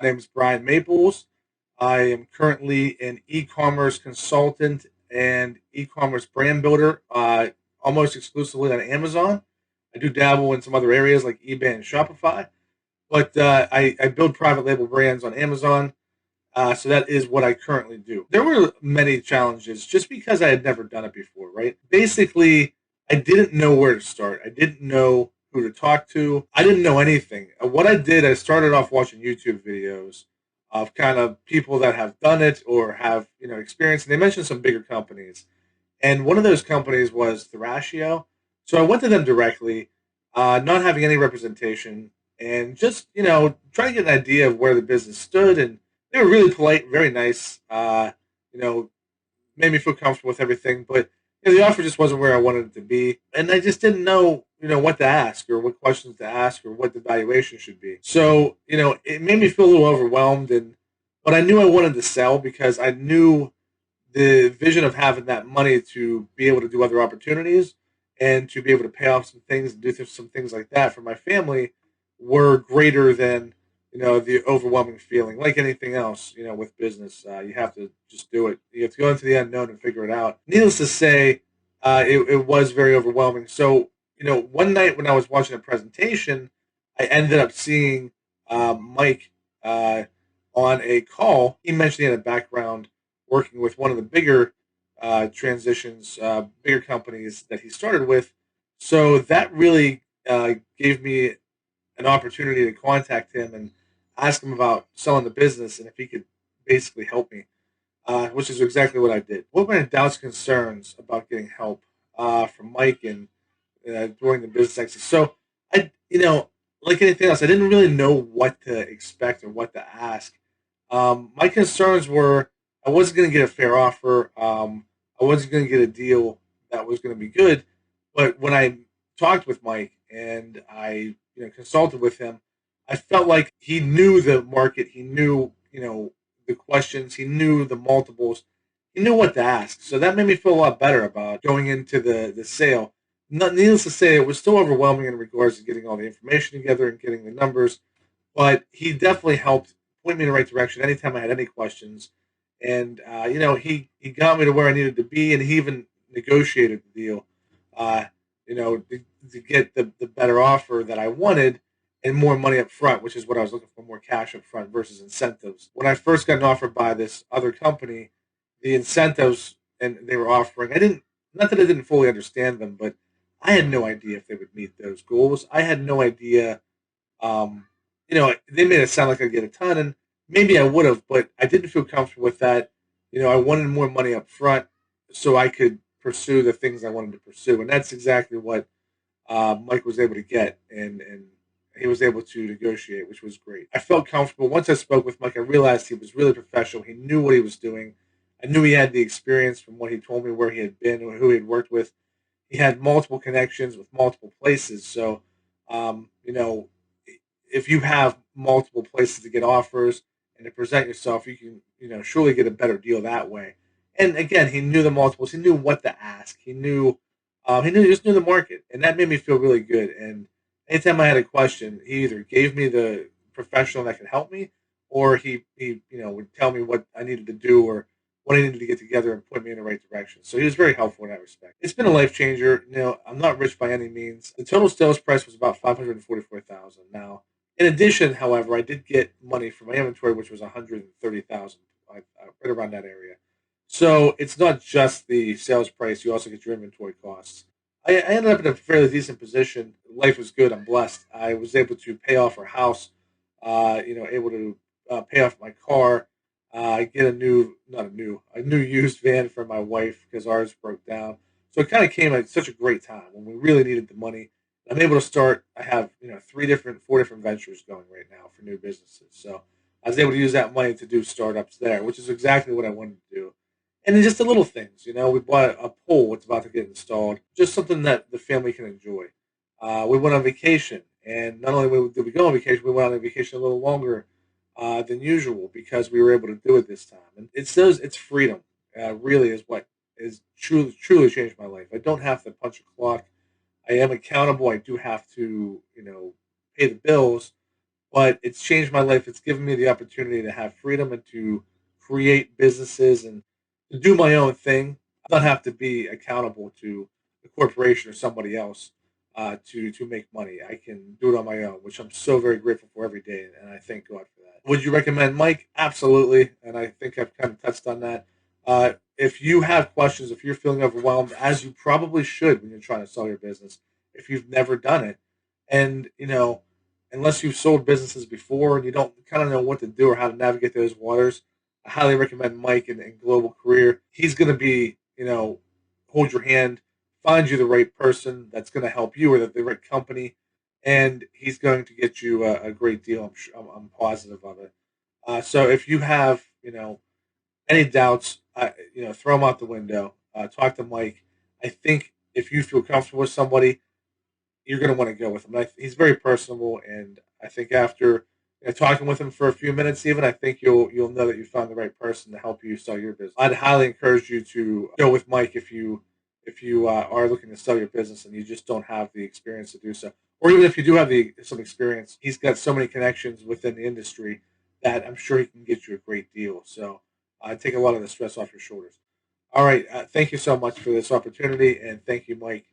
My name is Brian Maples. I am currently an e-commerce consultant and e-commerce brand builder, almost exclusively on Amazon. I do dabble in some other areas like eBay and Shopify, but I build private label brands on Amazon. So that is what I currently do. There were many challenges just because I had never done it before, right? Basically, I didn't know where to start. I didn't know who to talk to. I didn't know anything. What I did, I started off watching YouTube videos of kind of people that have done it or have, experience. And they mentioned some bigger companies. And one of those companies was Thrashio. So I went to them directly, not having any representation, and just trying to get an idea of where the business stood. And they were really polite, very nice. You know, Made me feel comfortable with everything. But the offer just wasn't where I wanted it to be, and I just didn't know what to ask or what questions to ask or what the valuation should be. So it made me feel a little overwhelmed, and but I knew I wanted to sell because I knew the vision of having that money to be able to do other opportunities and to be able to pay off some things and do some things like that for my family were greater than the overwhelming feeling. Like anything else, with business, you have to just do it. You have to go into the unknown and figure it out. Needless to say, it was very overwhelming. So one night when I was watching a presentation, I ended up seeing Mike on a call. He mentioned he had a background working with one of the bigger bigger companies that he started with. So that really gave me an opportunity to contact him and ask him about selling the business and if he could basically help me, which is exactly what I did. What were my doubts, concerns about getting help from Mike and during the business exit? So like anything else, I didn't really know what to expect or what to ask. My concerns were I wasn't going to get a fair offer. I wasn't going to get a deal that was going to be good. But when I talked with Mike and I consulted with him, I felt like he knew the market. He knew the questions. He knew the multiples. He knew what to ask. So that made me feel a lot better about going into the sale. Not needless to say, it was still overwhelming in regards to getting all the information together and getting the numbers, but he definitely helped point me in the right direction anytime I had any questions. And he got me to where I needed to be, and he even negotiated the deal. Uh, to get the better offer that I wanted and more money up front, which is what I was looking for, more cash up front versus incentives. When I first got an offer by this other company, the incentives and they were offering, I didn't, not that I didn't fully understand them, but I had no idea if they would meet those goals. I had no idea. They made it sound like I'd get a ton, and maybe I would have, but I didn't feel comfortable with that. I wanted more money up front so I could pursue the things I wanted to pursue, and that's exactly what Mike was able to get, and he was able to negotiate, which was great. I felt comfortable once I spoke with Mike. I realized he was really professional. He knew what he was doing. I knew he had the experience from what he told me, where he had been, and who he had worked with. He had multiple connections with multiple places. So, if you have multiple places to get offers and to present yourself, you can, surely get a better deal that way. And again, he knew the multiples. He knew what to ask. He just knew the market, and that made me feel really good. And anytime I had a question, he either gave me the professional that could help me, or he would tell me what I needed to do or what I needed to get together and point me in the right direction. So he was very helpful in that respect. It's been a life changer. I'm not rich by any means. The total sales price was about 544,000. Now, in addition, however, I did get money from my inventory, which was 130,000, right around that area. So it's not just the sales price; you also get your inventory costs. I ended up in a fairly decent position. Life was good. I'm blessed. I was able to pay off our house. Able to pay off my car. Get a new used van for my wife because ours broke down. So it kind of came at such a great time when we really needed the money. I'm able to start. I have four different ventures going right now for new businesses. So I was able to use that money to do startups there, which is exactly what I wanted to do. And then just the little things, we bought a pool. It's about to get installed. Just something that the family can enjoy. We went on vacation, and not only did we go on vacation, we went on vacation a little longer than usual because we were able to do it this time. And it's freedom. Really is what is truly changed my life. I don't have to punch a clock. I am accountable. I do have to, pay the bills, but it's changed my life. It's given me the opportunity to have freedom and to create businesses and to do my own thing. I don't have to be accountable to a corporation or somebody else to make money. I can do it on my own, which I'm so very grateful for every day, and I thank God for that. Would you recommend Mike? Absolutely, and I think I've kind of touched on that. If you have questions, if you're feeling overwhelmed, as you probably should when you're trying to sell your business, if you've never done it, and unless you've sold businesses before and you don't kind of know what to do or how to navigate those waters, I highly recommend Mike in Global Career. He's going to be, hold your hand, find you the right person that's going to help you or the right company, and he's going to get you a great deal. I'm positive of it. So if you have, any doubts, throw them out the window. Talk to Mike. I think if you feel comfortable with somebody, you're going to want to go with him. He's very personable, and I think after talking with him for a few minutes, even I think you'll know that you found the right person to help you sell your business. I'd highly encourage you to go with Mike if you are looking to sell your business and you just don't have the experience to do so, or even if you do have some experience, he's got so many connections within the industry that I'm sure he can get you a great deal. So take a lot of the stress off your shoulders. All right, thank you so much for this opportunity, and thank you, Mike.